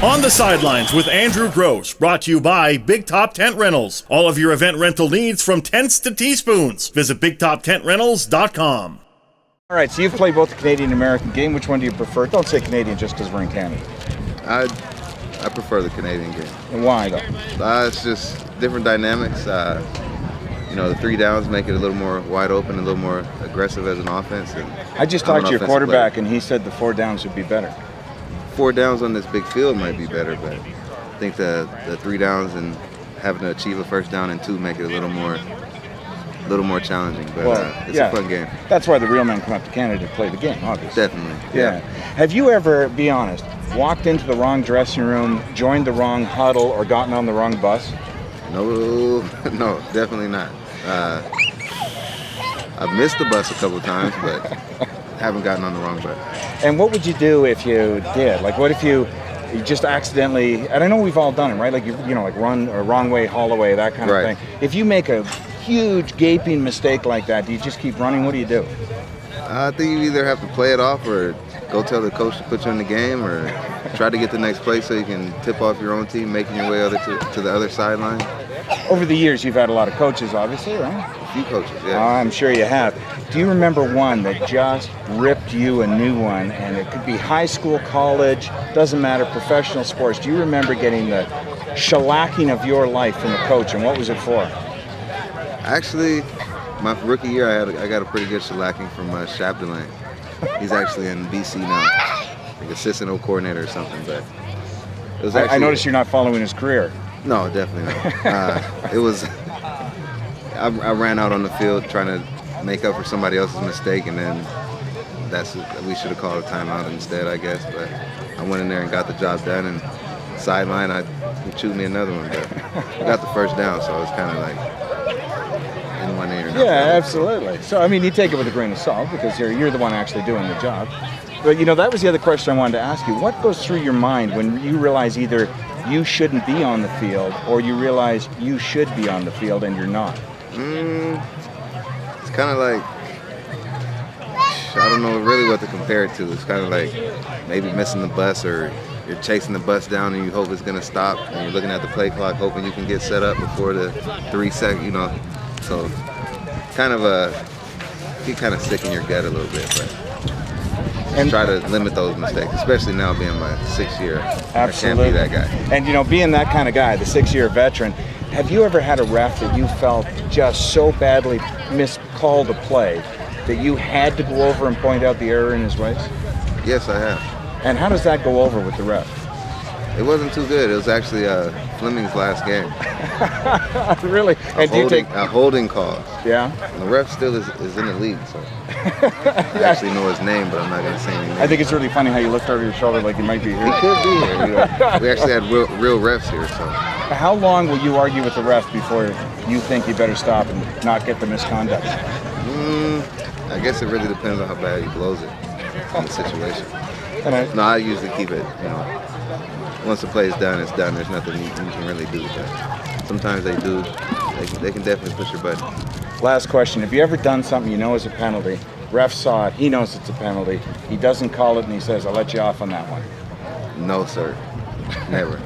On the Sidelines with Andrew Grose, brought to you by Big Top Tent Rentals. All of your event rental needs from tents to teaspoons. Visit BigTopTentRentals.com. All right, so you've played both the Canadian and American game. Which one do you prefer? Don't say Canadian just because we're in Canada. I prefer the Canadian game. And why, though? It's just different dynamics. The 3 downs make it a little more wide open, a little more aggressive as an offense. And I just talked to your quarterback, and he said the 4 downs would be better. 4 downs on this big field might be better, but I think the 3 downs and having to achieve a first down and 2 make it a little more challenging. But it's a fun game. That's why the real men come up to Canada to play the game, obviously. Definitely. Yeah. Have you ever, be honest, walked into the wrong dressing room, joined the wrong huddle, or gotten on the wrong bus? No, definitely not. I've missed the bus a couple of times, but haven't gotten on the wrong bus. And what would you do if you did? Like, what if you just accidentally, and I know we've all done it, right? Like, like run or wrong way, haul away, that kind of thing. If you make a huge gaping mistake like that, do you just keep running? What do you do? I think you either have to play it off or go tell the coach to put you in the game, or try to get the next play so you can tip off your own team, making your way to the other sideline. Over the years, you've had a lot of coaches, obviously, right? A few coaches, yeah. I'm sure you have. Do you remember one that just ripped you a new one? And it could be high school, college, doesn't matter, professional sports. Do you remember getting the shellacking of your life from a coach, and what was it for? Actually, my rookie year, I got a pretty good shellacking from Chapdelaine. He's actually in BC now, like assistant coordinator or something. But it was actually, I noticed you're not following his career. No, definitely not. It was. I ran out on the field trying to make up for somebody else's mistake, and then we should have called a timeout instead, I guess. But I went in there and got the job done. And sideline, he chewed me another one, but I got the first down, so it was kind of like in one ear. Yeah, absolutely. So I mean, you take it with a grain of salt because you're the one actually doing the job. But that was the other question I wanted to ask you. What goes through your mind when you realize either you shouldn't be on the field, or you realize you should be on the field and you're not? It's kind of like, I don't know really what to compare it to. It's kind of like maybe missing the bus, or you're chasing the bus down and you hope it's going to stop, and you're looking at the play clock hoping you can get set up before the 3 seconds, So get kind of sick in your gut a little bit, but and try to limit those mistakes, especially now being my 6th year. Absolutely. I can't be that guy. And being that kind of guy, the 6-year veteran, have you ever had a ref that you felt just so badly miscalled a play that you had to go over and point out the error in his ways? Yes, I have. And how does that go over with the ref? It wasn't too good. It was actually Fleming's last game. Really? A holding call. Yeah. And the ref still is in the league, so I actually know his name, but I'm not going to say anything. I think it's really funny how you looked over your shoulder like he might be here. He could be here. We actually had real refs here, so. How long will you argue with the ref before you think you better stop and not get the misconduct? I guess it really depends on how bad he blows it in the situation. I usually keep it, once the play is done, it's done. There's nothing you can really do with that. Sometimes they do. They can definitely push your button. Last question. Have you ever done something you know is a penalty? Ref saw it. He knows it's a penalty. He doesn't call it, and he says, I'll let you off on that one. No, sir. Never.